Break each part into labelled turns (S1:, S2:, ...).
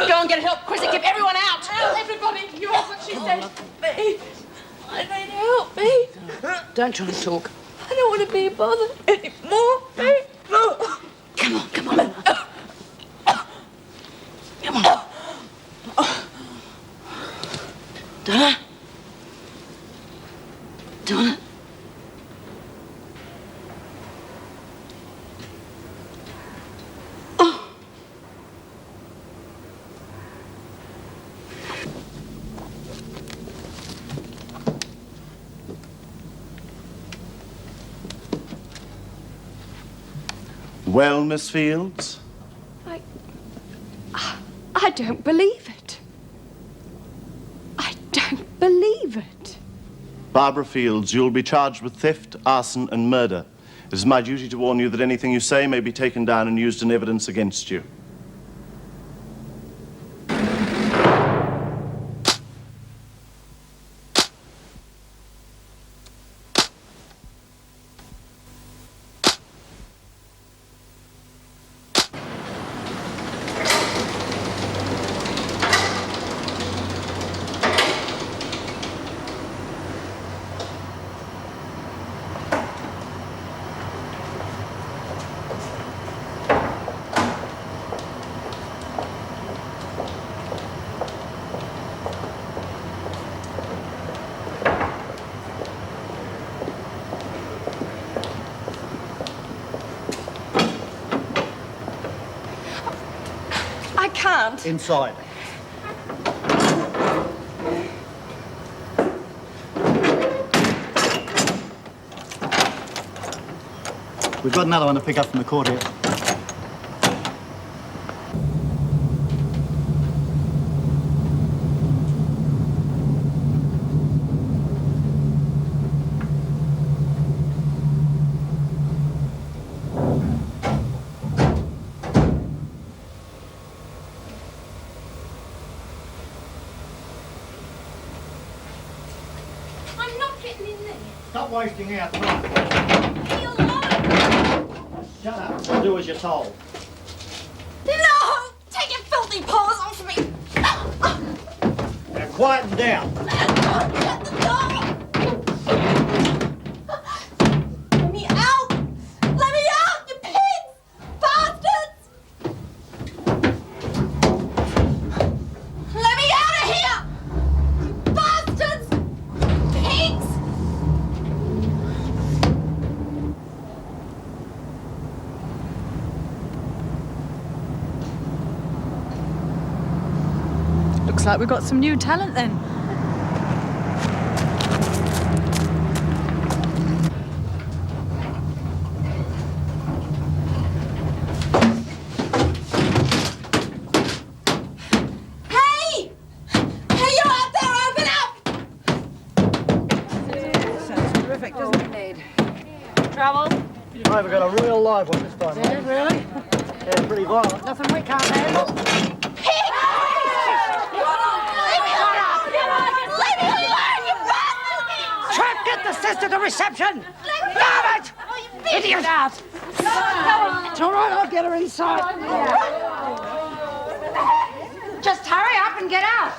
S1: Go and get help, Chrissy. Keep everyone out.
S2: Help, everybody. You heard what she said. Me. I need help, me.
S1: Don't try to talk.
S2: I don't want to be bothered anymore, me. No.
S1: Come on, come on. Come on. Donna? Donna?
S3: Well, Miss Fields?
S2: I don't believe it. I don't believe it.
S3: Barbara Fields, you'll be charged with theft, arson, and murder. It is my duty to warn you that anything you say may be taken down and used in evidence against you.
S2: I can't.
S4: Inside. We've got another one to pick up from the court here.
S2: I'm not getting in there.
S4: Stop wasting out. Right.
S2: Leave me alone.
S4: Shut up and do as you're told.
S2: No! Take your filthy paws off me.
S4: Now quieten down.
S2: Shut the door. Let me out. Let me out, you pigs! Bastards! Let me out of here! You bastards! Pigs!
S5: Looks like we've got some new talent then.
S2: Hey! Hey, you out there, open up!
S1: Sounds terrific, doesn't it, Ned?
S5: Trouble?
S4: Right, we've got a real live one this time.
S1: Yeah, really?
S4: Yeah, pretty violent.
S1: Nothing we can't handle. Trap, get the sister to reception! Damn it! Idiot out! It's all right, I'll get her inside.
S6: Just hurry up and get out.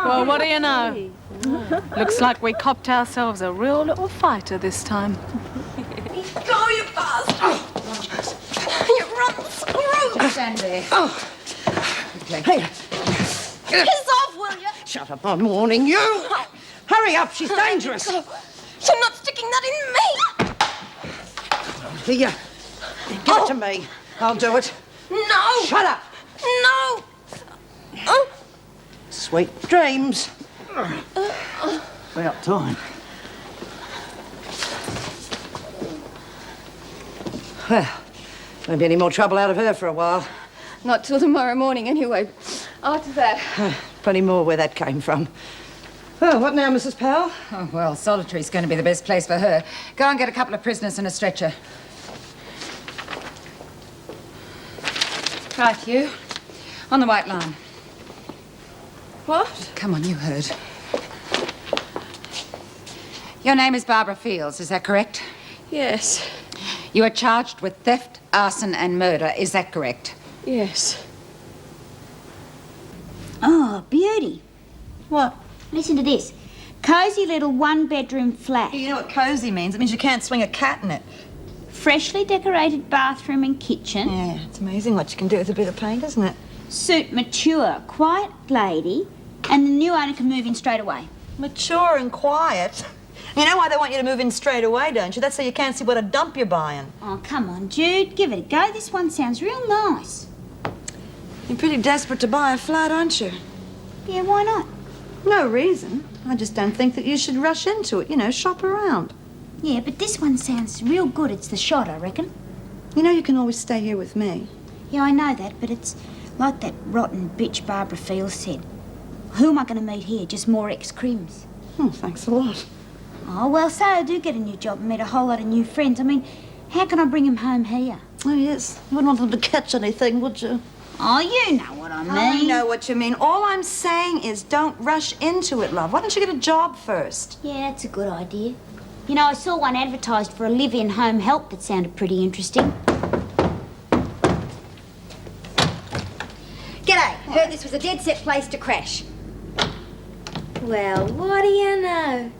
S5: Well, what do you know? Looks like we copped ourselves a real little fighter this time.
S2: Go, you bastard! You run screw!
S6: Stand there.
S1: Hey,
S2: Piss off, will you?
S1: shut up, I'm warning you. Hurry up, she's dangerous.
S2: You're not sticking that in me!
S1: Here, give it to me. I'll do it.
S2: No!
S1: Shut up.
S2: No! Oh.
S1: Sweet dreams.
S4: About time.
S1: Well, won't be any more trouble out of her for a while.
S2: Not till tomorrow morning, anyway. After that.
S1: Plenty more where that came from. Oh, what now, Mrs. Powell?
S6: Oh, well, solitary's going to be the best place for her. Go and get a couple of prisoners and a stretcher. Right, you. On the white line.
S2: What?
S6: Come on, you heard. Your name is Barbara Fields, is that correct?
S2: Yes.
S6: You are charged with theft, arson and murder. Is that correct?
S5: Yes.
S7: Oh, beauty.
S2: What?
S7: Listen to this. Cosy little one-bedroom flat.
S2: You know what cosy means? It means you can't swing a cat in it.
S7: Freshly decorated bathroom and kitchen.
S2: Yeah, it's amazing what you can do with a bit of paint, isn't it?
S7: Suit mature, quiet lady, and the new owner can move in straight away.
S2: Mature and quiet. You know why they want you to move in straight away, don't you? That's so you can't see what a dump you're buying.
S7: Oh, come on, Jude. Give it a go. This one sounds real nice.
S2: You're pretty desperate to buy a flat, aren't you?
S7: Yeah, why not?
S2: No reason. I just don't think that you should rush into it. You know, shop around.
S7: Yeah, but this one sounds real good. It's the shot, I reckon.
S2: You know you can always stay here with me.
S7: Yeah, I know that, but it's like that rotten bitch Barbara Fields said. Who am I going to meet here? Just more ex-crims.
S2: Oh, thanks a lot.
S7: Oh, well, say I do get a new job and meet a whole lot of new friends. I mean, how can I bring them home here?
S2: Oh, yes. You wouldn't want them to catch anything, would you?
S7: Oh, you know what I mean.
S2: I know what you mean. All I'm saying is don't rush into it, love. Why don't you get a job first?
S7: Yeah, that's a good idea. You know, I saw one advertised for a live-in home help that sounded pretty interesting.
S8: G'day. Heard this was a dead set place to crash. Well, what do you know?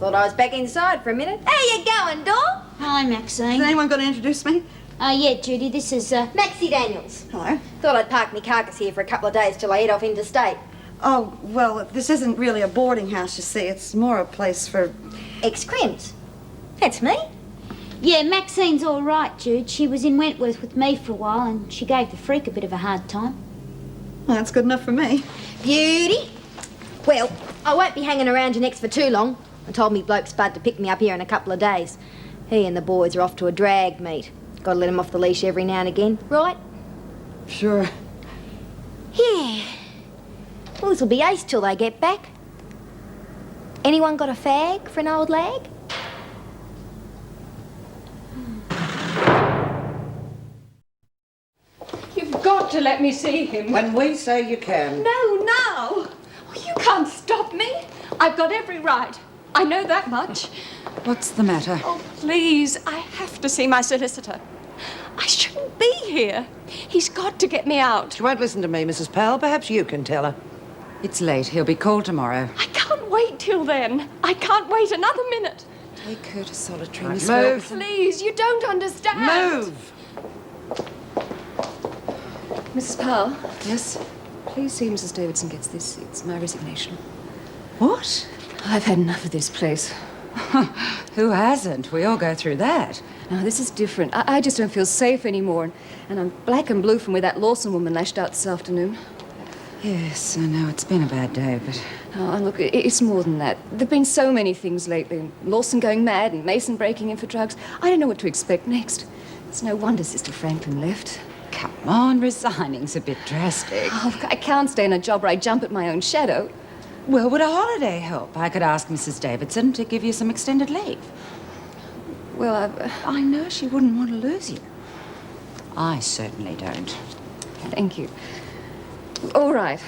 S8: Thought I was back inside for a minute. How you going, doll?
S7: Hi,
S2: Is
S7: Maxine.
S2: anyone going to introduce me?
S7: Yeah, Judy, this is,
S8: Maxie Daniels.
S2: Hello.
S8: Thought I'd park me carcass here for a couple of days till I head off interstate.
S2: Oh, well, this isn't really a boarding house, you see. It's more a place for...
S8: Ex-crims. That's me.
S7: Yeah, Maxine's all right, Jude. She was in Wentworth with me for a while and she gave the freak a bit of a hard time.
S2: Well, that's good enough for me.
S8: Beauty. Well, I won't be hanging around your necks for too long. I told me bloke Spud to pick me up here in a couple of days. He and the boys are off to a drag meet. Gotta let him off the leash every now and again, right?
S2: Sure.
S8: Yeah. Well, this'll be ace till they get back. Anyone got a fag for an old lag?
S5: You've got to let me see him.
S9: When we say you can.
S5: No, no. You can't stop me. I've got every right. I know that much.
S6: What's the matter?
S5: Oh, please, I have to see my solicitor. I shouldn't be here. He's got to get me out.
S9: She won't listen to me, Mrs. Powell. Perhaps you can tell her.
S6: It's late. He'll be called tomorrow.
S5: I can't wait till then. I can't wait another minute.
S6: Take her to solitary,
S9: Right,
S6: Miss
S9: move.
S6: Wilson.
S5: Please, you don't understand.
S9: Move!
S5: Mrs. Powell,
S6: Yes?
S5: please see Mrs. Davidson gets this. It's my resignation.
S6: What?
S5: I've had enough of this place.
S6: Who hasn't? We all go through that.
S5: No, this is different. I just don't feel safe anymore. And I'm black and blue from where that Lawson woman lashed out this afternoon.
S6: Yes, I know. It's been a bad day, but...
S5: Oh, look, it's more than that. There've been so many things lately. Lawson going mad and Mason breaking in for drugs. I don't know what to expect next. It's no wonder Sister Franklin left.
S6: Come on, resigning's a bit drastic.
S5: Oh, look, I can't stay in a job where I jump at my own shadow.
S6: Well, would a holiday help? I could ask Mrs. Davidson to give you some extended leave.
S5: Well,
S6: I know she wouldn't want to lose you. I certainly don't.
S5: thank you. All right,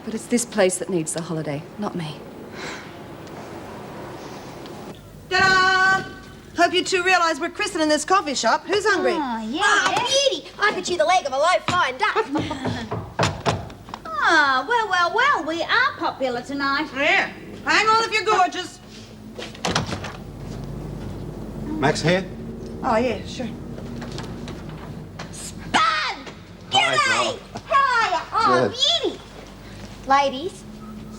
S5: but it's this place that needs the holiday, not me.
S2: Ta-da! Hope you two realise we're christening this coffee shop. Who's hungry?
S7: Oh, yeah.
S8: Ah, beauty! I could chew the leg of a low-flying duck.
S7: Oh, well, we are popular tonight.
S2: Yeah. Hang on if you're gorgeous.
S10: Max here?
S2: Oh, yeah, sure.
S8: Spud! G'day! How are you? Oh, beauty! Ladies,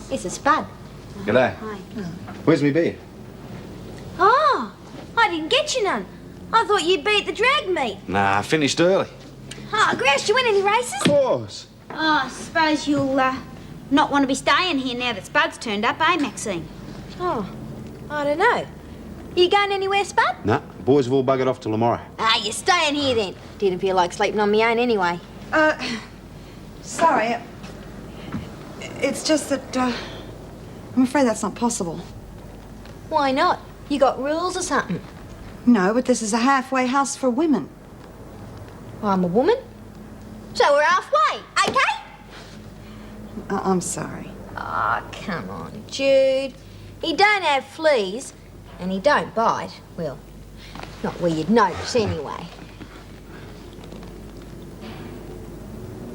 S8: this is Spud.
S10: G'day.
S7: Hi.
S10: Where's me beer?
S8: Oh, I didn't get you none. I thought you'd be at the drag meet.
S10: Nah, I finished early.
S8: Oh, Grouse, you win any races?
S10: Of course.
S7: Oh, I suppose you'll, not want to be staying here now that Spud's turned up, eh, Maxine?
S8: Oh, I don't know. You going anywhere, Spud?
S10: Nah, boys have all buggered off till tomorrow.
S8: Ah, you're staying here then. Didn't feel like sleeping on my own anyway.
S2: Sorry. It's just that, I'm afraid that's not possible.
S8: Why not? You got rules or something?
S2: No, but this is a halfway house for women.
S8: Well, I'm a woman. So we're halfway, okay?
S2: I'm sorry.
S8: Oh, come on, Jude. He don't have fleas, and he don't bite. Well, Not where you'd notice, anyway.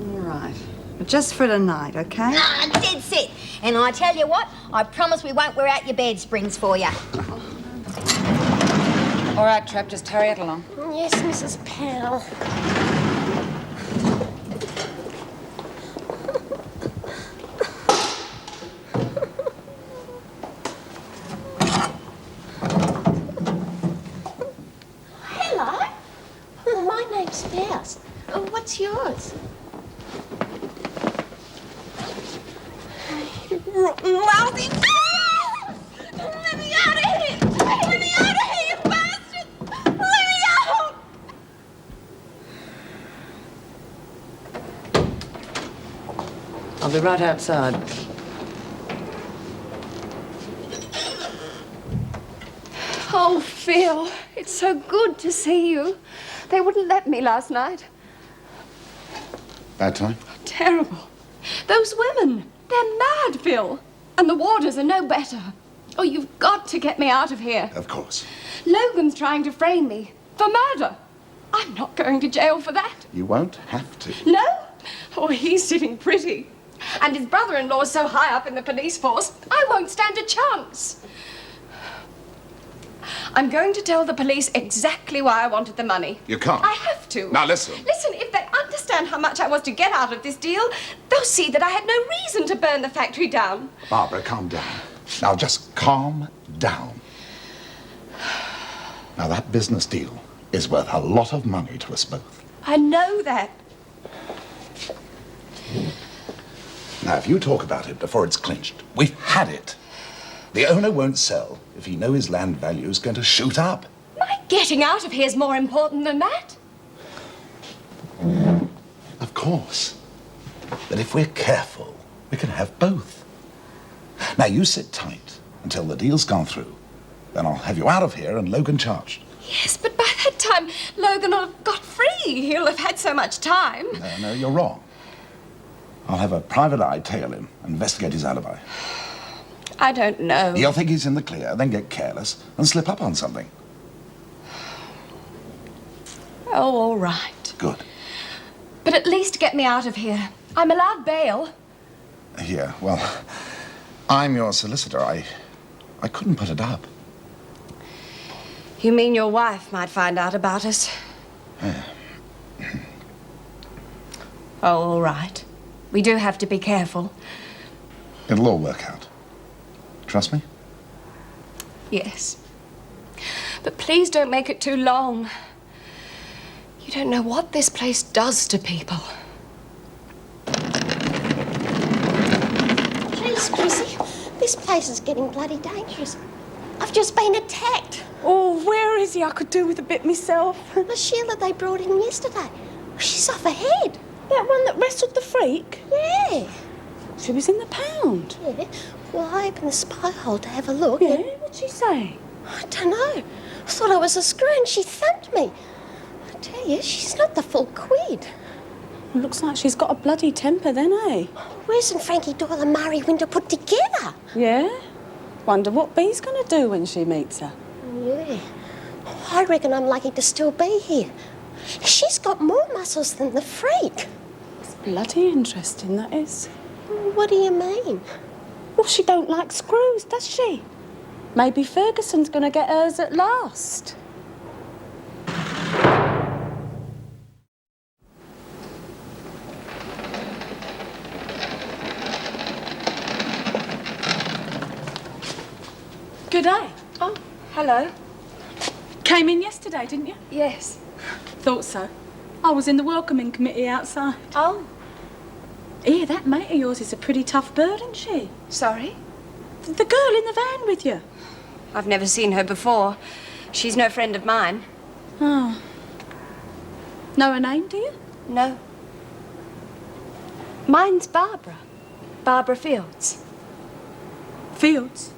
S1: All right. But just for tonight, okay?
S8: Ah, dead set. And I tell you what, I promise we won't wear out your bed springs for you.
S6: All right, Trap, just hurry it along.
S2: Yes, Mrs. Powell. Hello. Oh, my name's Faust. Oh, what's yours? Rotten lousy. Ah! Let me out of here! Let me out of here, you bastard! Let me out!
S9: I'll be right outside.
S5: Oh, Phil, it's so good to see you. They wouldn't let me last night.
S10: Bad time?
S5: Terrible. Those women, they're mad, Phil. And the warders are no better. Oh, you've got to get me out of here.
S10: Of course.
S5: Logan's trying to frame me for murder. I'm not going to jail for that.
S10: You won't have to.
S5: No? Oh, he's sitting pretty. And his brother-in-law's so high up in the police force, I won't stand a chance. I'm going to tell the police exactly why I wanted the money.
S10: You can't.
S5: I have to.
S10: Now listen.
S5: Listen, if they understand how much I was to get out of this deal, they'll see that I had no reason to burn the factory down.
S10: Barbara, calm down. Now just calm down. Now that business deal is worth a lot of money to us both.
S5: I know that.
S10: Now if you talk about it before it's clinched, we've had it. The owner won't sell if he knows his land value is going to shoot up.
S5: My getting out of here is more important than that.
S10: Of course. But if we're careful, we can have both. Now you sit tight until the deal's gone through. Then I'll have you out of here and Logan charged.
S5: Yes, but by that time, Logan will have got free. He'll have had so much time.
S10: No, you're wrong. I'll have a private eye tail him and investigate his alibi.
S5: I don't know.
S10: He'll think he's in the clear, then get careless and slip up on something.
S5: Oh, all right.
S10: Good.
S5: But at least get me out of here. I'm allowed bail.
S10: Here, well, I'm your solicitor. I couldn't put it up.
S5: You mean your wife might find out about us? Oh, all right. We do have to be careful.
S10: It'll all work out. Trust me?
S5: Yes. But please don't make it too long. You don't know what this place does to people.
S2: Please, Chrissy, this place is getting bloody dangerous. I've just been attacked.
S1: Oh, where is he? I could do with a bit myself.
S2: The Sheila they brought in yesterday. She's off her head.
S1: That one that wrestled the freak?
S2: Yeah.
S1: She was in the pound.
S2: Yeah. Well, I opened the spy hole to have a look.
S1: Yeah?
S2: And
S1: What'd she say?
S2: I don't know. I thought I was a screw and she thumped me. I tell you, she's not the full quid.
S1: Looks like she's got a bloody temper then, eh?
S2: Where's Frankie Doyle and Murray Winter put together?
S1: Yeah? Wonder what Bee's gonna do when she meets her.
S2: Yeah. I reckon I'm lucky to still be here. She's got more muscles than the freak.
S1: It's bloody interesting, that is.
S2: What do you mean?
S1: Well, she don't like screws, does she? Maybe Ferguson's gonna get hers at last. Good day.
S5: Oh, hello.
S1: Came in yesterday, didn't you?
S5: Yes.
S1: Thought so. I was in the welcoming committee outside.
S5: Oh,
S1: Here, that mate of yours is a pretty tough bird, isn't she?
S5: sorry.
S1: The girl in the van with you.
S5: I've never seen her before. She's no friend of mine.
S1: Oh. Know her name, do you?
S5: No. Mine's Barbara. Barbara Fields.
S1: Fields?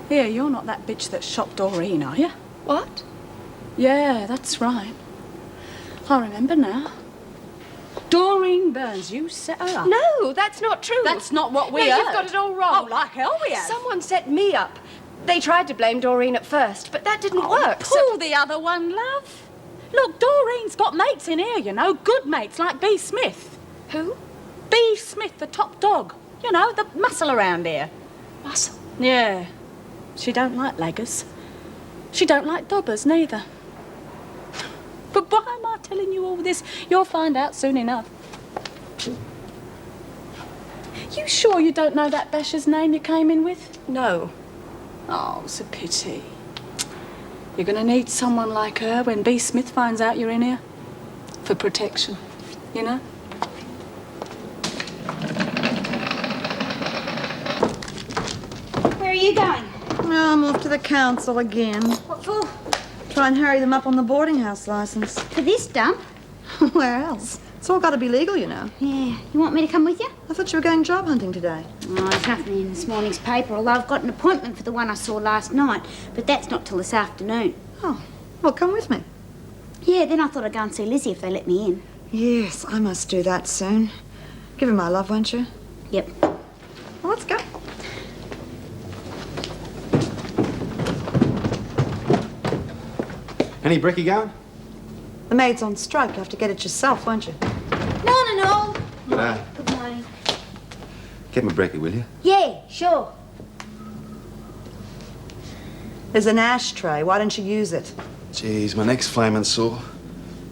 S1: Here, you're not that bitch that shot Doreen, are you?
S5: What?
S1: Yeah, that's right. I remember now. Doreen Burns, you set her up.
S5: No, that's not true.
S1: That's not what we
S5: No,
S1: heard.
S5: you've got it all wrong.
S1: Oh, like hell we have.
S5: Someone set me up. They tried to blame Doreen at first, but that didn't work.
S11: Pull the other one, love. Look, Doreen's got mates in here, you know, good mates like B. Smith.
S5: Who?
S11: B. Smith, the top dog. You know, the muscle around here.
S5: Muscle?
S11: Yeah. She don't like leggers. She don't like dobbers, neither. But why am I telling you all this? You'll find out soon enough. You sure you don't know that Basher's name you came in with?
S5: No.
S11: Oh, it's a pity. You're going to need someone like her when B. Smith finds out you're in here. For protection, you know?
S7: Where are you going?
S1: Oh, I'm off to the council again.
S7: What for?
S1: Try and hurry them up on the boarding house license.
S7: For this dump?
S1: Where else? It's all got to be legal, you know.
S7: Yeah. You want me to come with you?
S1: I thought you were going job hunting today.
S7: Oh, there's nothing in this morning's paper, although I've got an appointment for the one I saw last night, but that's not till this afternoon.
S1: Oh, well, come with me.
S7: Yeah, then I thought I'd go and see Lizzie if they let me in.
S1: Yes, I must do that soon. Give her my love, won't you?
S7: Yep.
S1: Well, let's go.
S12: Any brekkie going?
S1: The maid's on strike. You'll have to get it yourself, won't you?
S8: No.
S12: G'day.
S8: Good morning.
S12: Get my brekkie, will you?
S8: Yeah, sure.
S1: There's an ashtray. Why don't you use it?
S12: Jeez, my neck's flaming sore.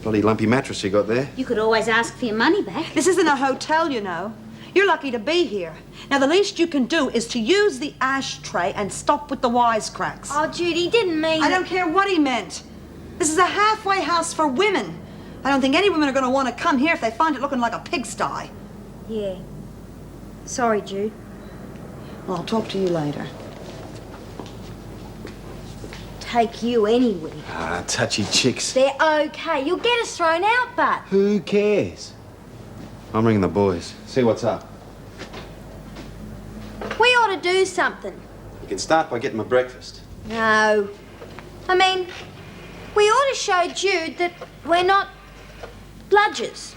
S12: Bloody lumpy mattress you got there.
S7: You could always ask for your money back.
S1: This isn't a hotel, you know. You're lucky to be here. Now, the least you can do is to use the ashtray and stop with the wisecracks.
S8: Oh, Judy, he didn't mean...
S1: I don't care what he meant. This is a halfway house for women. I don't think any women are going to want to come here if they find it looking like a pigsty.
S8: Yeah. Sorry, Jude.
S1: Well, I'll talk to you later.
S8: Take you anywhere.
S12: Ah, touchy chicks.
S8: They're okay. You'll get us thrown out, but...
S12: Who cares? I'm ringing the boys. See what's up.
S8: We ought to do something.
S12: You can start by getting my breakfast.
S8: No. I mean, we ought to show Jude that we're not bludgers.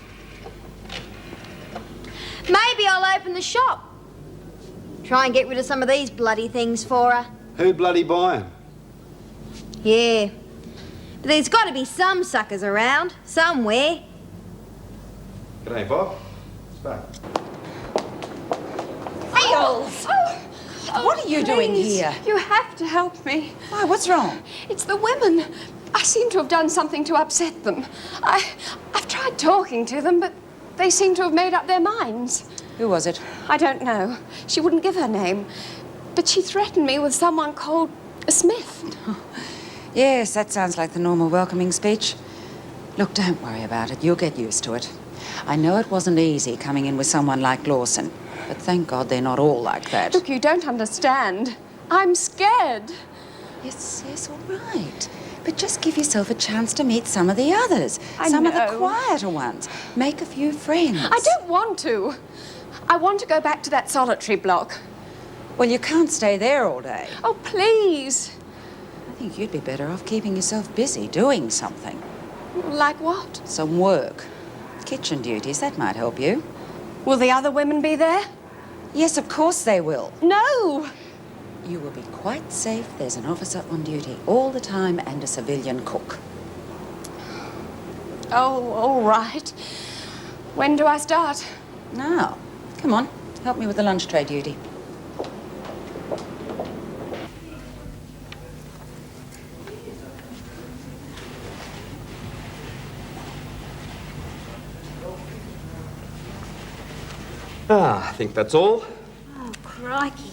S8: Maybe I'll open the shop. Try and get rid of some of these bloody things for her.
S12: Who'd bloody buy 'em?
S8: Yeah. But there's got to be some suckers around, somewhere.
S12: G'day, Bob. Spark.
S6: Fields! What are you doing here?
S5: You have to help me.
S6: Why, what's wrong?
S5: It's the women. I seem to have done something to upset them. I've tried talking to them, but they seem to have made up their minds.
S6: Who was it?
S5: I don't know. She wouldn't give her name. But she threatened me with someone called Smith.
S6: Yes, that sounds like the normal welcoming speech. Look, don't worry about it. You'll get used to it. I know it wasn't easy coming in with someone like Lawson, but thank God they're not all like that.
S5: Look, you don't understand. I'm scared.
S6: Yes, all right. But just give yourself a chance to meet some of the others. Some of the quieter ones. Make a few friends.
S5: I don't want to. I want to go back to that solitary block.
S6: Well, you can't stay there all day.
S5: Oh, please.
S6: I think you'd be better off keeping yourself busy doing something.
S5: Like what?
S6: Some work. Kitchen duties, that might help you.
S5: Will the other women be there?
S6: Yes, of course they will.
S5: No.
S6: You will be quite safe. There's an officer on duty all the time and a civilian cook.
S5: Oh, all right. When do I start?
S6: Now, come on. Help me with the lunch tray duty.
S13: I think that's all.
S7: Oh, crikey.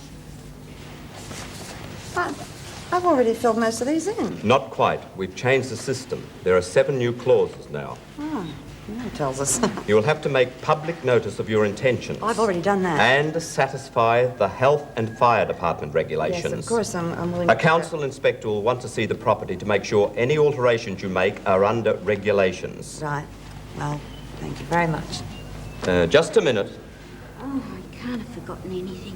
S1: I've already filled most of these in.
S13: Not quite. We've changed the system. There are 7 new clauses now.
S1: Oh, that tells us.
S13: You will have to make public notice of your intentions.
S1: I've already done that.
S13: And satisfy the Health and Fire Department regulations.
S1: Yes, of course, I'm willing
S13: A
S1: to...
S13: council inspector will want to see the property to make sure any alterations you make are under regulations.
S1: Right. Well, thank you very much.
S13: Just a minute.
S7: Oh, I can't have forgotten anything.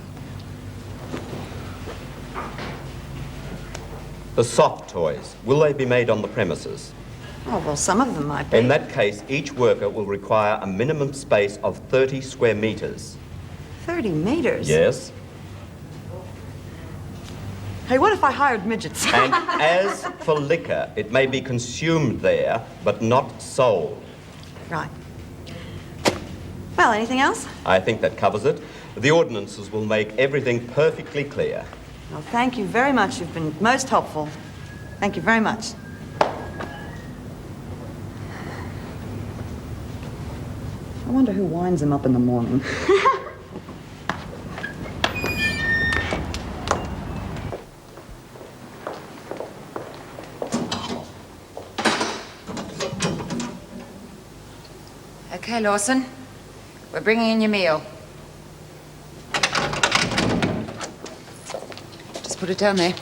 S13: The soft toys, will they be made on the premises?
S1: Oh, well, some of them might be.
S13: In that case, each worker will require a minimum space of 30 square metres.
S1: 30 meters?
S13: Yes.
S9: Hey, what if I hired midgets?
S13: And as for liquor, it may be consumed there, but not sold.
S9: Right. Well, anything else?
S13: I think that covers it. The ordinances will make everything perfectly clear.
S9: Well, thank you very much. You've been most helpful. Thank you very much. I wonder who winds him up in the morning.
S6: Okay, Lawson. We're bringing in your meal. Just put it down there.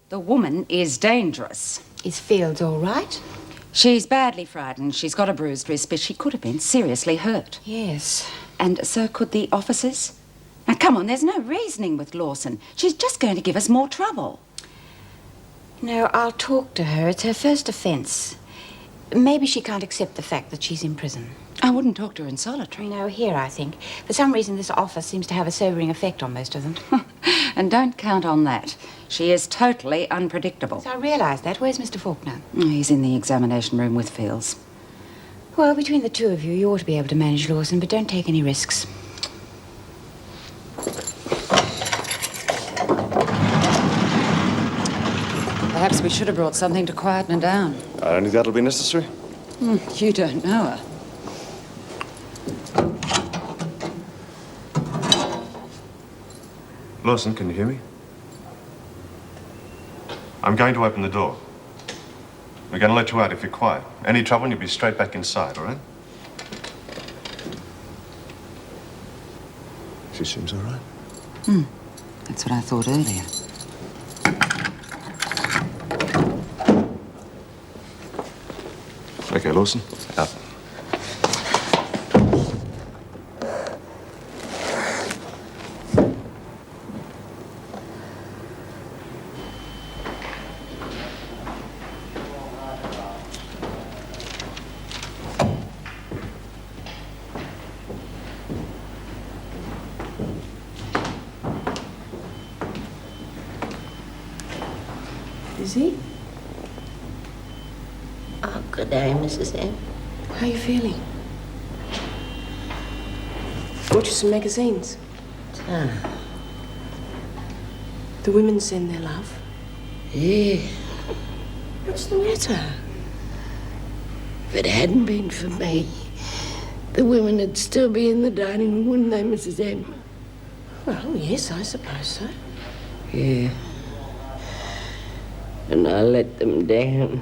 S6: The woman is dangerous.
S14: Is Fields all right?
S6: She's badly frightened. She's got a bruised wrist, but she could have been seriously hurt.
S14: Yes.
S6: And so could the officers. Now, come on, there's no reasoning with Lawson. She's just going to give us more trouble.
S14: No, I'll talk to her. It's her first offence. Maybe she can't accept the fact that she's in prison.
S6: I wouldn't talk to her in solitary.
S14: No, here, I think. For some reason, this offer seems to have a sobering effect on most of them.
S6: And don't count on that. She is totally unpredictable.
S14: So I realise that. Where's Mr. Faulkner?
S6: He's in the examination room with Fields.
S14: Well, between the two of you, you ought to be able to manage Lawson, but don't take any risks.
S6: Perhaps we should have brought something to quieten her down.
S12: I don't think that'll be necessary.
S6: You don't know her.
S12: Lawson, can you hear me? I'm going to open the door. We're going to let you out if you're quiet. Any trouble and you'll be straight back inside, all right? She seems all right.
S6: That's what I thought earlier.
S12: Okay, Lawson, out.
S14: Is he?
S15: Oh, good day, Mrs. M.
S14: How are you feeling? Brought you some magazines. The women send their love.
S15: Yeah.
S14: What's the matter?
S15: If it hadn't been for me, the women would still be in the dining room, wouldn't they, Mrs. M?
S14: Well, yes, I suppose so.
S15: Yeah. And I let them down.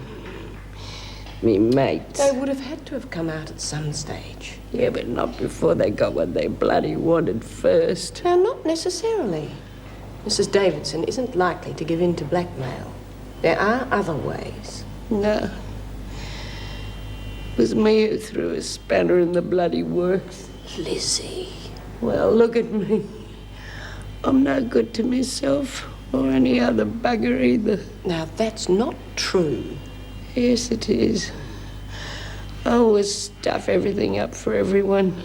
S15: Me mates.
S14: They would have had to have come out at some stage.
S15: Yeah, but not before they got what they bloody wanted first.
S14: No, not necessarily. Mrs. Davidson isn't likely to give in to blackmail. There are other ways.
S15: No. It was me who threw a spanner in the bloody works.
S14: Lizzie.
S15: Well, look at me. I'm no good to myself or any other bugger either.
S14: Now, that's not true.
S15: Yes, it is. I always stuff everything up for everyone.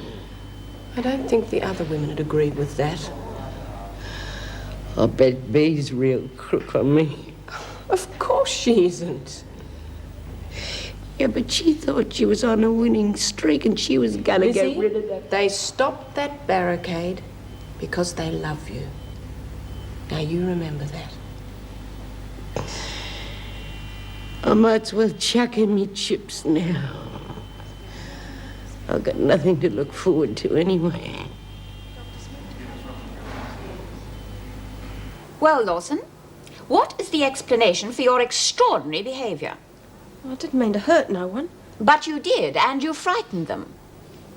S14: I don't think the other women would agree with that.
S15: I'll bet Bee's real crook on me.
S14: Of course she isn't.
S15: Yeah, but she thought she was on a winning streak and she was gonna
S14: Lizzie,
S15: get rid of that.
S14: They stopped that barricade because they love you. Now, you remember that.
S15: I might as well chuck in me chips now. I've got nothing to look forward to anyway.
S6: Well, Lawson, what is the explanation for your extraordinary behaviour?
S14: I didn't mean to hurt no one.
S6: But you did, and you frightened them.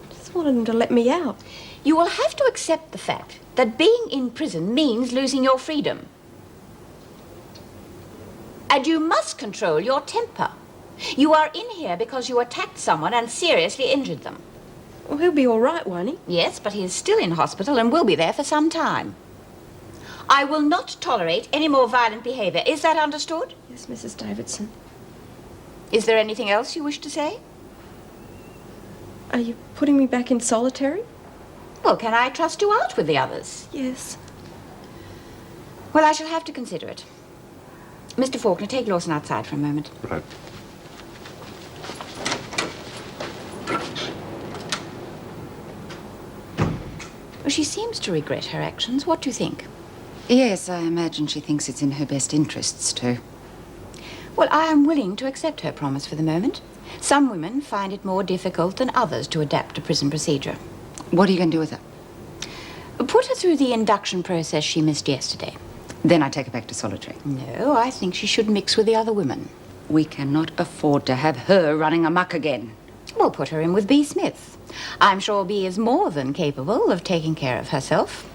S14: I just wanted them to let me out.
S16: You will have to accept the fact that being in prison means losing your freedom. And you must control your temper. You are in here because you attacked someone and seriously injured them.
S14: Well, he'll be all right, won't he?
S16: Yes, but he is still in hospital and will be there for some time. I will not tolerate any more violent behavior. Is that understood?
S14: Yes, Mrs. Davidson.
S16: Is there anything else you wish to say?
S14: Are you putting me back in solitary?
S16: Well, can I trust you out with the others?
S14: Yes.
S16: Well, I shall have to consider it. Mr. Faulkner, take Lawson outside for a moment.
S12: Right.
S16: Well, she seems to regret her actions. What do you think?
S6: Yes, I imagine she thinks it's in her best interests too.
S16: Well, I am willing to accept her promise for the moment. Some women find it more difficult than others to adapt to prison procedure.
S6: What are you going to do with her?
S16: Put her through the induction process she missed yesterday.
S6: Then I take her back to solitary.
S16: No, I think she should mix with the other women.
S6: We cannot afford to have her running amok again.
S16: We'll put her in with Bea Smith. I'm sure Bea is more than capable of taking care of herself.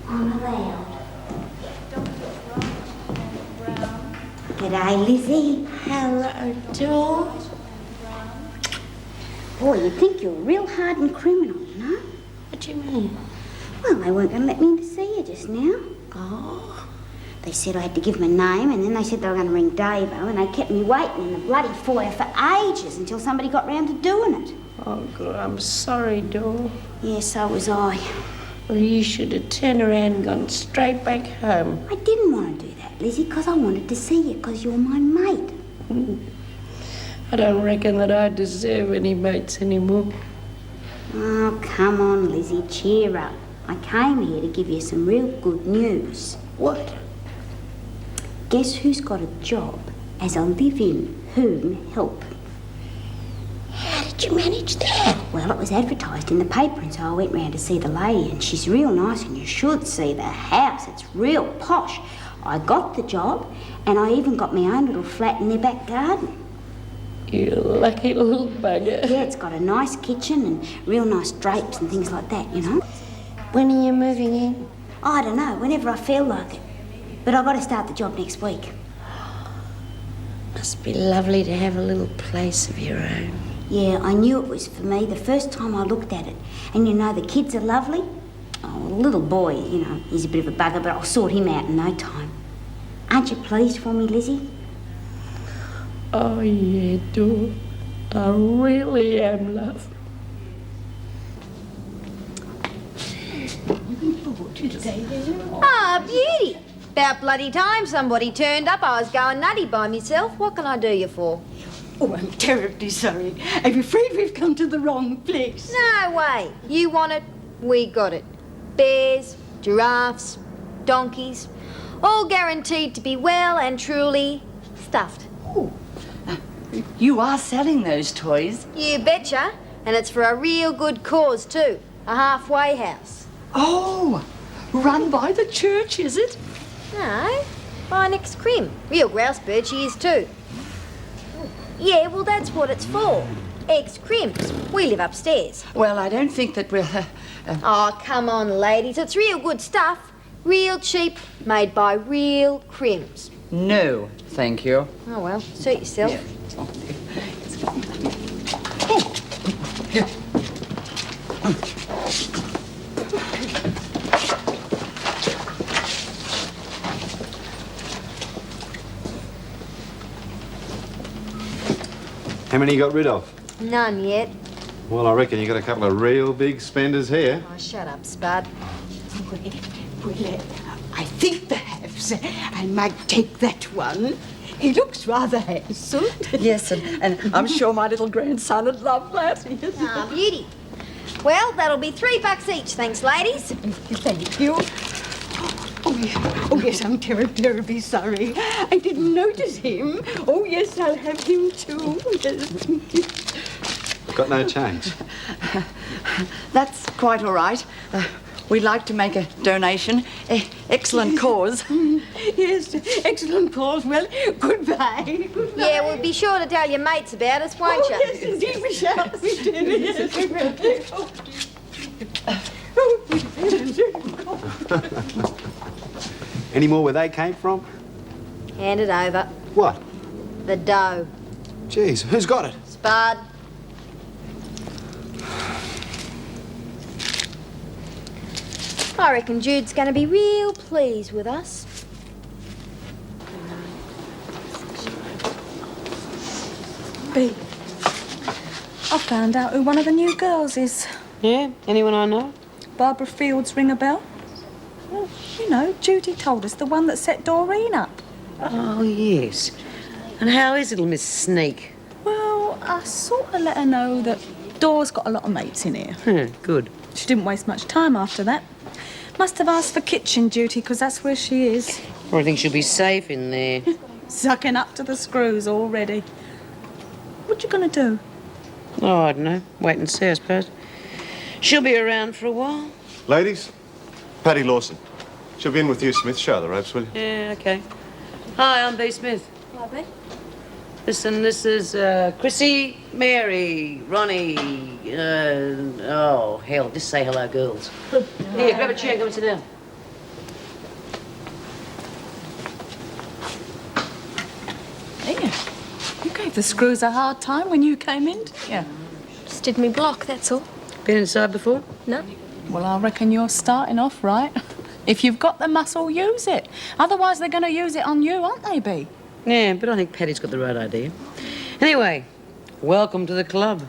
S7: I'm allowed. G'day, Lizzie.
S15: Hello, Dawn.
S7: Boy, you'd think you're a real hardened criminal, you know?
S15: What do you mean?
S7: Well, they weren't going to let me in to see you just now.
S15: Oh.
S7: They said I had to give them a name, and then they said they were going to ring Davo, and they kept me waiting in the bloody foyer for ages until somebody got round to doing it.
S15: Oh, God, I'm sorry, Dawn.
S7: Yeah, so was I.
S15: Well, you should have turned around and gone straight back home.
S7: I didn't want to do that, Lizzie, because I wanted to see you, because you're my mate.
S15: I don't reckon that I deserve any mates anymore.
S7: Oh, come on, Lizzie, cheer up. I came here to give you some real good news.
S15: What?
S7: Guess who's got a job as a live-in home help?
S15: How did you manage that?
S7: Well, it was advertised in the paper, and so I went round to see the lady, and she's real nice, and you should see the house. It's real posh. I got the job, and I even got my own little flat in their back garden.
S15: You lucky little bugger.
S7: Yeah, it's got a nice kitchen and real nice drapes and things like that, you know.
S15: When are you moving in?
S7: I don't know, whenever I feel like it. But I've got to start the job next week.
S15: Must be lovely to have a little place of your own.
S7: Yeah, I knew it was for me the first time I looked at it. And you know, the kids are lovely. Oh, the little boy, you know, he's a bit of a bugger, but I'll sort him out in no time. Aren't you pleased for me, Lizzie?
S15: Oh, yeah, Dawn. I really am, love.
S8: Ah, beauty. About bloody time somebody turned up. I was going nutty by myself. What can I do you for?
S1: Oh, I'm terribly sorry. I'm afraid we've come to the wrong place.
S8: No way. You want it, we got it. Bears, giraffes, donkeys, all guaranteed to be well and truly stuffed.
S1: Oh, you are selling those toys?
S8: You betcha. And it's for a real good cause too. A halfway house.
S1: Oh, run by the church, is it?
S8: No, by an ex-crim. Real grouse bird she is too. Yeah, well, that's what it's for. Ex-crims. We live upstairs.
S1: Well, I don't think that we'll...
S8: Oh, come on, ladies. It's real good stuff. Real cheap, made by real crims.
S6: No, thank you.
S8: Oh, well, suit yourself.
S6: Yeah.
S17: How many you got rid of?
S8: None yet.
S17: Well, I reckon you got a couple of real big spenders here.
S8: Oh, shut up, Spud.
S1: Well, I think perhaps I might take that one. He looks rather handsome. Yes, and I'm sure my little grandson would love that.
S8: Ah, beauty. Well, that'll be $3 each, thanks, ladies.
S1: Thank you. Oh, yes, I'm terribly sorry. I didn't notice him. Oh, yes, I'll have him too.
S17: Got no change.
S1: That's quite all right. we'd like to make a donation. Excellent cause.
S7: Yes, excellent cause. Well, goodbye.
S8: Yeah, we'll be sure to tell your mates about us, won't you?
S7: Yes, indeed we shall. We did. Yes, we will.
S17: Any more where they came from?
S8: Hand it over.
S17: What?
S8: The dough.
S17: Jeez, who's got it?
S8: Spud. I reckon Jude's going to be real pleased with us.
S11: B, I found out who one of the new girls is.
S14: Yeah? Anyone I know?
S11: Barbara Fields, ring a bell? Well, you know, Judy told us, the one that set Doreen up.
S14: Oh, yes. And how is little Miss Sneak?
S11: Well, I sort of let her know that Dor's got a lot of mates in here.
S14: Good.
S11: She didn't waste much time after that. Must have asked for kitchen duty, because that's where she is.
S14: I think she'll be safe in there.
S11: Sucking up to the screws already. What you gonna do?
S14: Oh, I don't know. Wait and see, I suppose. She'll be around for a while.
S12: Ladies, Paddy Lawson. She'll be in with you, Smith. Show the ropes, will you?
S14: Yeah, OK. Hi, I'm B. Smith.
S8: Hi, B.
S14: Listen, this is Chrissy, Mary, Ronnie. Oh, hell, just say hello, girls. Here, grab a chair, come and sit down.
S11: Here. You gave the screws a hard time when you came in, didn't you?
S8: Just did me block, that's all.
S14: Been inside before?
S8: No.
S11: Well, I reckon you're starting off right. If you've got the muscle, use it. Otherwise, they're going to use it on you, aren't they, B?
S14: Yeah, but I think Paddy's got the right idea. Anyway, welcome to the club.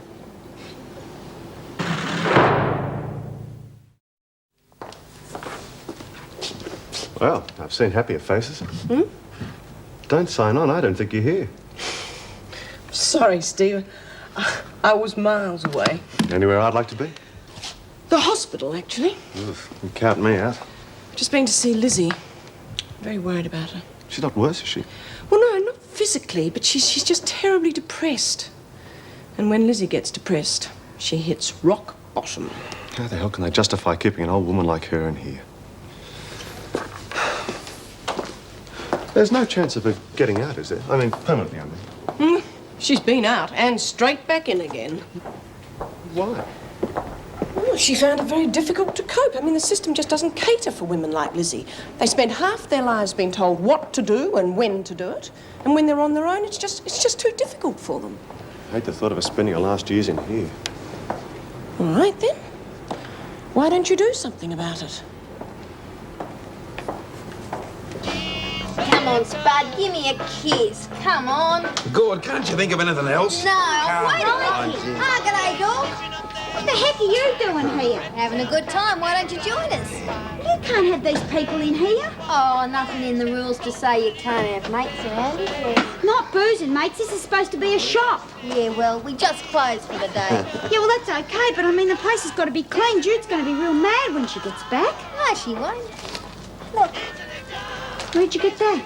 S12: Well, I've seen happier faces. Don't sign on. I don't think you're here.
S14: Sorry, Steve. I was miles away.
S12: Anywhere I'd like to be?
S14: The hospital, actually.
S12: Oof, you count me out.
S14: Just been to see Lizzie. Very worried about her.
S12: She's not worse, is she?
S14: Well, no, not physically, but she's just terribly depressed. And when Lizzie gets depressed, she hits rock bottom.
S12: How the hell can they justify keeping an old woman like her in here? There's no chance of her getting out, is there? I mean, permanently, I mean.
S14: She's been out and straight back in again.
S12: Why?
S14: Well, she found it very difficult to cope. I mean, the system just doesn't cater for women like Lizzie. They spend half their lives being told what to do and when to do it. And when they're on their own, it's just too difficult for them.
S12: I hate the thought of her spending her last years in here.
S14: All right, then. Why don't you do something about it?
S8: Come on, Spud, give me a kiss. Come on.
S10: Good, can't you think of anything else?
S8: No, wait a
S10: on,
S8: minute.
S10: Jim.
S8: Ah, g'day, dog.
S7: What the heck are you doing here?
S8: Having a good time. Why don't you join us?
S7: You can't have these people in here.
S8: Oh, nothing in the rules to say you can't have mates around, is there?
S7: Not boozing, mates. This is supposed to be a shop.
S8: Yeah, well, we just closed for the day.
S7: Yeah, well, that's okay, but I mean, the place has got to be clean. Jude's going to be real mad when she gets back.
S8: No, she won't. Look,
S7: Where'd you get that?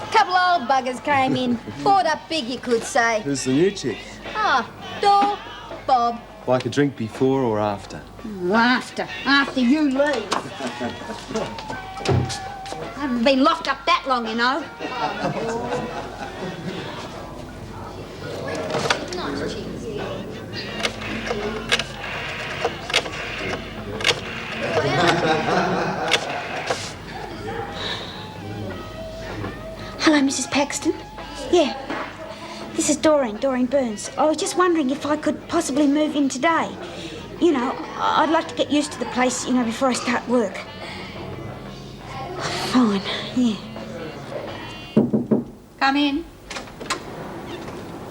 S8: a couple of old buggers came in. Bought up big, you could say.
S18: Who's the new chick?
S8: Ah, Dor, Bob.
S18: Like a drink before or after?
S7: After you leave. I haven't been locked up that long, you know.
S8: Nice chicks.
S7: Hello, Mrs. Paxton. Yeah. This is Doreen Burns. I was just wondering if I could possibly move in today. You know, I'd like to get used to the place, you know, before I start work. Fine, yeah.
S16: Come in.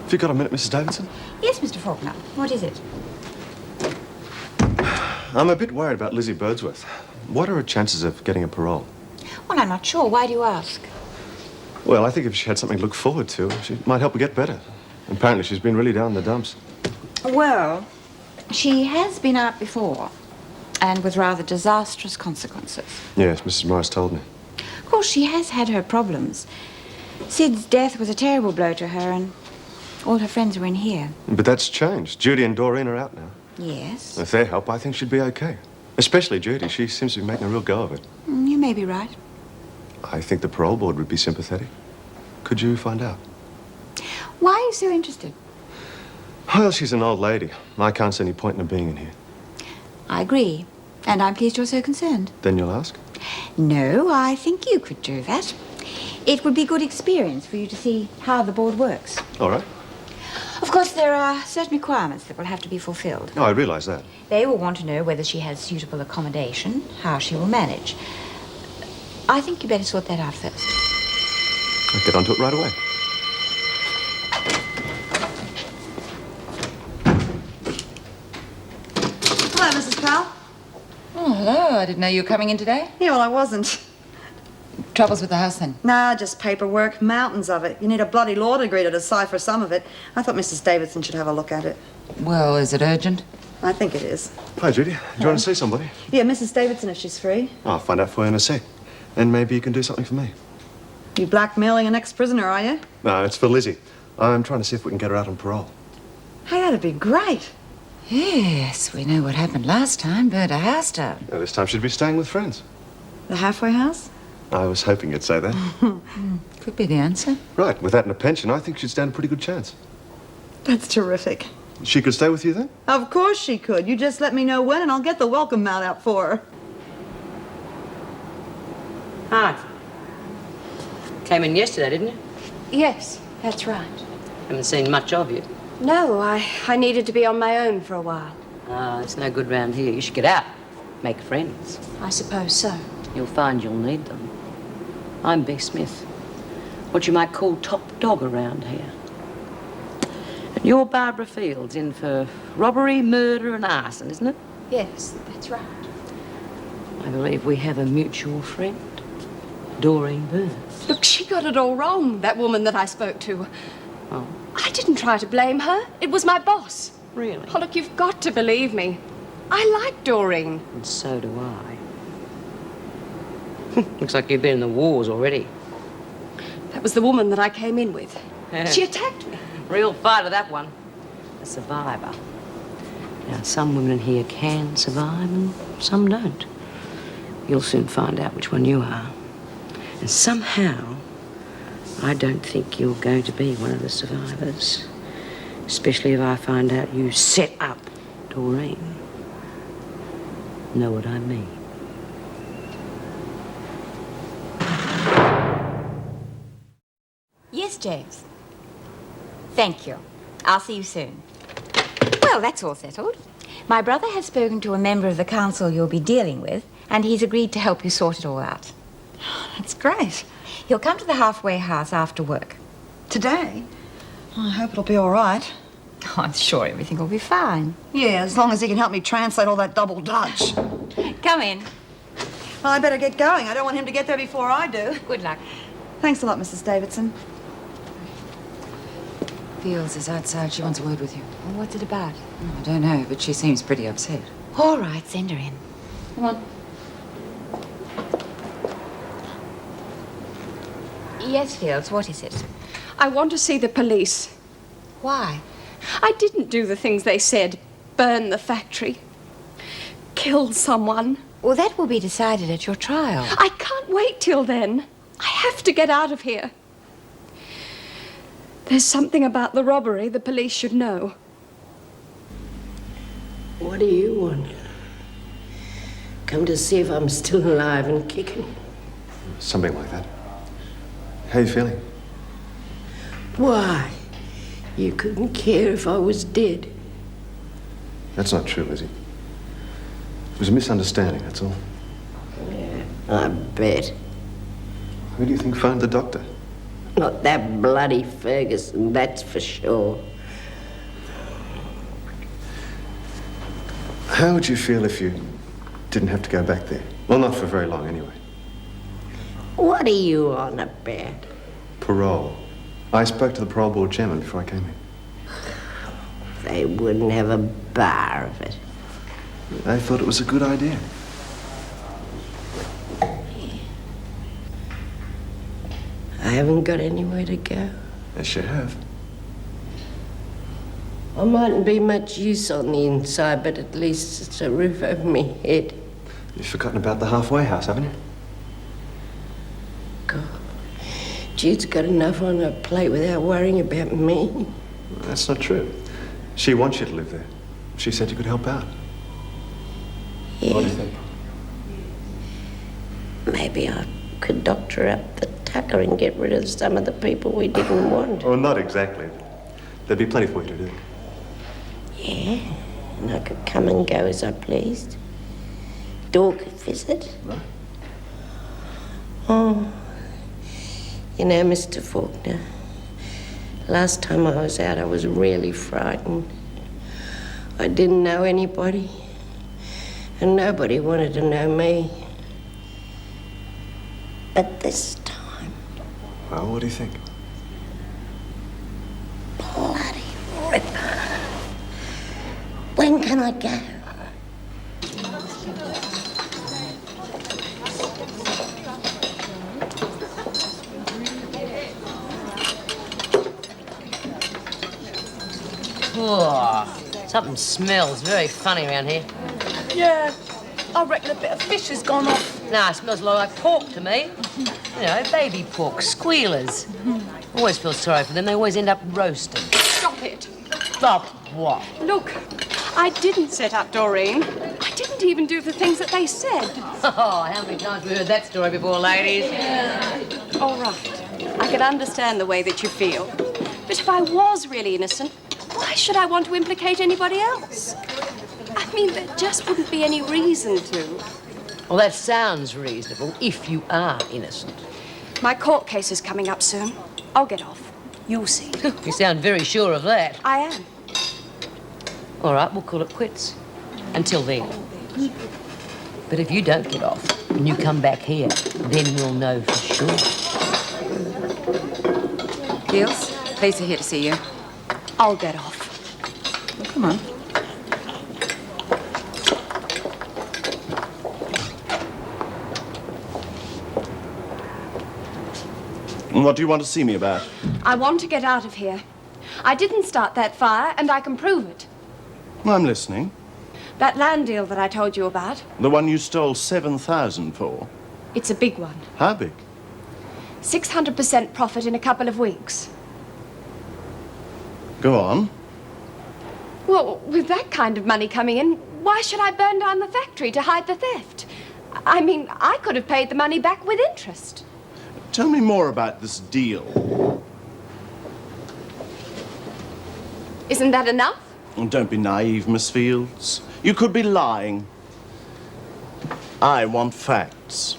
S12: Have you got a minute, Mrs. Davidson?
S16: Yes, Mr. Faulkner. What is it?
S12: I'm a bit worried about Lizzie Birdsworth. What are her chances of getting a parole?
S16: Well, I'm not sure. Why do you ask?
S12: Well, I think if she had something to look forward to, she might help her get better. Apparently, she's been really down in the dumps.
S16: Well, she has been out before, and with rather disastrous consequences.
S12: Yes, Mrs. Morris told me.
S16: Of course, she has had her problems. Sid's death was a terrible blow to her, and all her friends were in here.
S12: But that's changed. Judy and Doreen are out now.
S16: Yes.
S12: With their help, I think she'd be okay. Especially Judy. She seems to be making a real go of it.
S6: You may be right.
S12: I think the parole board would be sympathetic. Could you find out?
S16: Why are you so interested?
S12: Well, she's an old lady. I can't see any point in her being in here.
S16: I agree. And I'm pleased you're so concerned.
S12: Then you'll ask?
S16: No, I think you could do that. It would be good experience for you to see how the board works.
S12: All right.
S16: Of course, there are certain requirements that will have to be fulfilled.
S12: Oh, I realise that.
S16: They will want to know whether she has suitable accommodation, how she will manage. I think you better sort that out first.
S12: I'll get onto it right away.
S6: Hello, Mrs. Powell.
S19: Oh, hello. I didn't know you were coming in today.
S6: Yeah, well, I wasn't.
S19: Troubles with the house, then?
S6: Nah, just paperwork. Mountains of it. You need a bloody law degree to decipher some of it. I thought Mrs. Davidson should have a look at it.
S19: Well, is it urgent?
S6: I think it is.
S12: Hi, Judy. Do you want to see somebody?
S6: Yeah, Mrs. Davidson, if she's free.
S12: I'll find out for you in a sec. Then maybe you can do something for me.
S6: You blackmailing an ex-prisoner, are you?
S12: No, it's for Lizzie. I'm trying to see if we can get her out on parole.
S6: Hey, that'd be great.
S19: Yes, we know what happened last time. Burnt a house down.
S12: Well, this time she'd be staying with friends.
S6: The halfway house?
S12: I was hoping you'd say that.
S19: Could be the answer.
S12: Right, with that and a pension, I think she'd stand a pretty good chance.
S6: That's terrific.
S12: She could stay with you then?
S6: Of course she could. You just let me know when and I'll get the welcome mat out for her.
S20: Hi. Came in yesterday, didn't you?
S21: Yes, that's right.
S20: Haven't seen much of you.
S21: No, I needed to be on my own for a while.
S20: It's no good round here. You should get out. Make friends.
S21: I suppose so.
S20: You'll find you'll need them. I'm Bess Smith. What you might call top dog around here. And you're Barbara Fields, in for robbery, murder and arson, isn't it?
S21: Yes, that's right.
S20: I believe we have a mutual friend. Doreen Burns.
S21: Look, she got it all wrong, that woman that I spoke to.
S20: Oh.
S21: I didn't try to blame her. It was my boss.
S20: Really?
S21: Oh, look, you've got to believe me. I like Doreen.
S20: And so do I. Looks like you've been in the wars already.
S21: That was the woman that I came in with. She attacked me.
S20: Real fighter, that one. A survivor. Now, some women here can survive and some don't. You'll soon find out which one you are. And somehow, I don't think you're going to be one of the survivors. Especially if I find out you set up Doreen. Know what I mean?
S16: Yes, James. Thank you. I'll see you soon. Well, that's all settled. My brother has spoken to a member of the council you'll be dealing with, and he's agreed to help you sort it all out.
S6: That's great.
S16: He'll come to the halfway house after work.
S6: Today? I hope it'll be all right.
S16: Oh, I'm sure everything will be fine.
S6: Yeah, as long as he can help me translate all that double Dutch.
S16: Come in.
S6: Well, I better get going. I don't want him to get there before I do.
S16: Good luck.
S6: Thanks a lot, Mrs. Davidson.
S19: Fields is outside. She wants a word with you.
S16: Well, what's it about?
S19: I don't know, but she seems pretty upset.
S16: All right, send her in.
S19: Come on.
S16: Yes, Fields, what is it?
S21: I want to see the police.
S16: Why?
S21: I didn't do the things they said. Burn the factory. Kill someone.
S16: Well, that will be decided at your trial.
S21: I can't wait till then. I have to get out of here. There's something about the robbery the police should know.
S15: What do you want? Come to see if I'm still alive and kicking?
S12: Something like that. How are you feeling?
S15: Why? You couldn't care if I was dead.
S12: That's not true, Lizzie. It was a misunderstanding, that's all.
S15: Yeah, I bet.
S12: Who do you think phoned the doctor?
S15: Not that bloody Ferguson, that's for sure.
S12: How would you feel if you didn't have to go back there? Well, not for very long, anyway.
S15: What are you on about?
S12: Parole. I spoke to the parole board chairman before I came here.
S15: They wouldn't have a bar of it.
S12: They thought it was a good idea.
S15: I haven't got anywhere to go.
S12: Yes, you have.
S15: I mightn't be much use on the inside, but at least it's a roof over my head.
S18: You've forgotten about the halfway house, haven't you?
S15: God. Jude's got enough on her plate without worrying about me.
S18: That's not true. She wants you to live there. She said you could help out.
S15: Yeah.
S18: What do you think?
S15: Maybe I could doctor up the tucker and get rid of some of the people we didn't want.
S12: Well, not exactly. There'd be plenty for you to do.
S15: Yeah, and I could come and go as I pleased. Dor could visit.
S18: Right.
S15: Oh, you know, Mr. Faulkner, last time I was out, I was really frightened. I didn't know anybody, and nobody wanted to know me. But this time...
S18: Well, what do you think?
S15: Bloody ripper. When can I go?
S20: Oh, something smells very funny around here.
S11: Yeah, I reckon a bit of fish has gone off.
S20: Nah, it smells like pork to me. You know, baby pork, squealers. Always feel sorry for them. They always end up roasted.
S21: Stop it.
S20: Stop what?
S21: Look, I didn't set up Doreen. I didn't even do the things that they said.
S20: Oh, how many times have we heard that story before, ladies?
S21: All right. I can understand the way that you feel. But if I was really innocent, why should I want to implicate anybody else? I mean, there just wouldn't be any reason to.
S20: Well, that sounds reasonable if you are innocent.
S21: My court case is coming up soon. I'll get off. You'll see.
S20: You sound very sure of that.
S21: I am.
S20: All right, we'll call it quits. Until then. But if you don't get off and you come back here, then we'll know for sure.
S6: Keels, police are here to see you.
S21: I'll get off.
S6: Well, come on.
S18: What do you want to see me about?
S21: I want to get out of here. I didn't start that fire, and I can prove it.
S18: I'm listening.
S21: That land deal that I told you about,
S18: The one you stole 7,000 for.
S21: it's a big one.
S18: How big?
S21: 600% profit in a couple of weeks.
S18: Go on.
S21: Well, with that kind of money coming in, why should I burn down the factory to hide the theft? I mean, I could have paid the money back with interest.
S18: Tell me more about this deal.
S21: Isn't that enough?
S18: Don't be naive, Miss Fields. You could be lying. I want facts.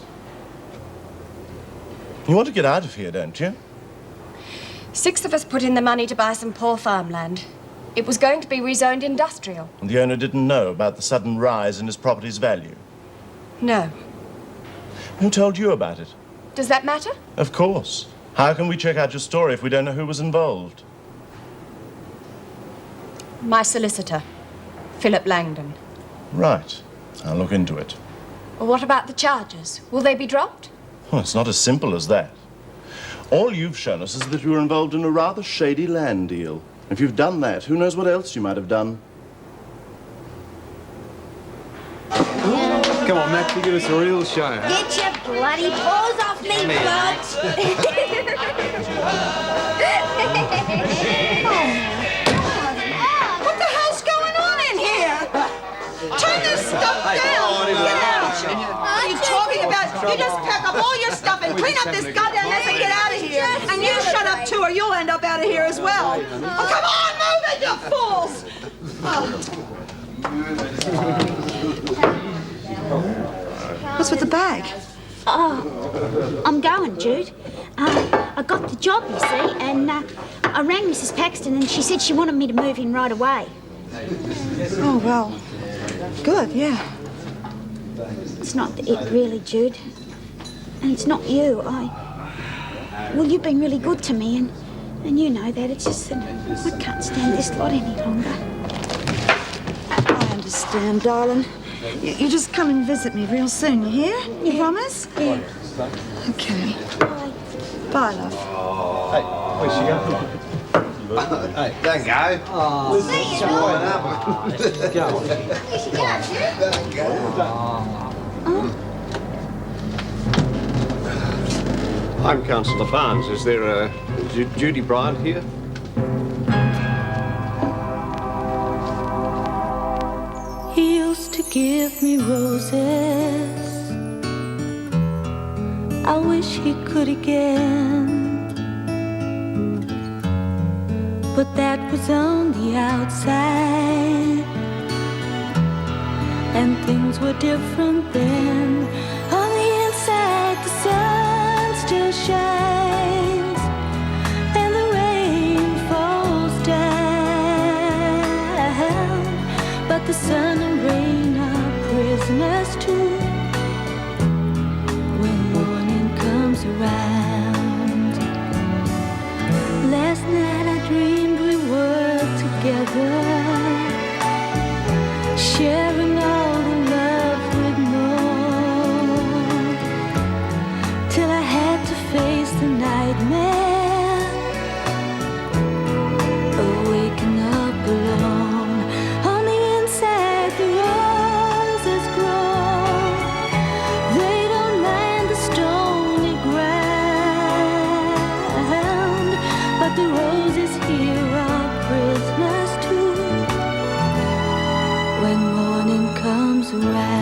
S18: You want to get out of here, don't you?
S21: 6 of us put in the money to buy some poor farmland. It was going to be rezoned industrial.
S18: And the owner didn't know about the sudden rise in his property's value.
S21: No.
S18: Who told you about it?
S21: Does that matter?
S18: Of course. How can we check out your story if we don't know who was involved?
S21: My solicitor, Philip Langdon.
S18: Right. I'll look into it.
S21: Well, what about the charges? Will they be dropped?
S18: Well, it's not as simple as that. All you've shown us is that you were involved in a rather shady land deal. If you've done that, who knows what else you might have done?
S17: Come on, Max, you give us a real show.
S2: Get your bloody paws off me, Bob!
S1: What the hell's going on in here? Turn this stuff down! Get out! What are you talking about? You just pack up all your stuff and clean up this goddamn mess and get out of here. And you shut up too, or you'll end up out of here as well. Oh, come on, move it, you fools!
S14: What's with the bag?
S7: Oh, I'm going, Jude. I got the job, you see, and I rang Mrs. Paxton and she said she wanted me to move in right away.
S14: Oh, well, good, yeah.
S7: It's not it really, Jude. And it's not you. Well, you've been really good to me, and you know that. It's just that I can't stand this lot any longer.
S14: I understand, darling. You just come and visit me real soon, you hear? You promise?
S7: Yeah.
S14: Okay. Bye, love.
S17: Hey, where's she going? Hey, don't go. Listen,
S7: Oh,
S17: I'm Councillor Barnes. Is there a Judy Bryant here?
S2: He used to give me roses. I wish he could again. But that was on the outside, and things were different then. On the inside, the sun still shines, and the rain falls down. But the sun and rain are prisoners too when morning comes around. Last night I dreamed we were together, sharing all the love we'd known, till I had to face the nightmare of waking up alone. On the inside, the roses grow. They don't mind the stony ground, but the roses here are prisoners too when morning comes around.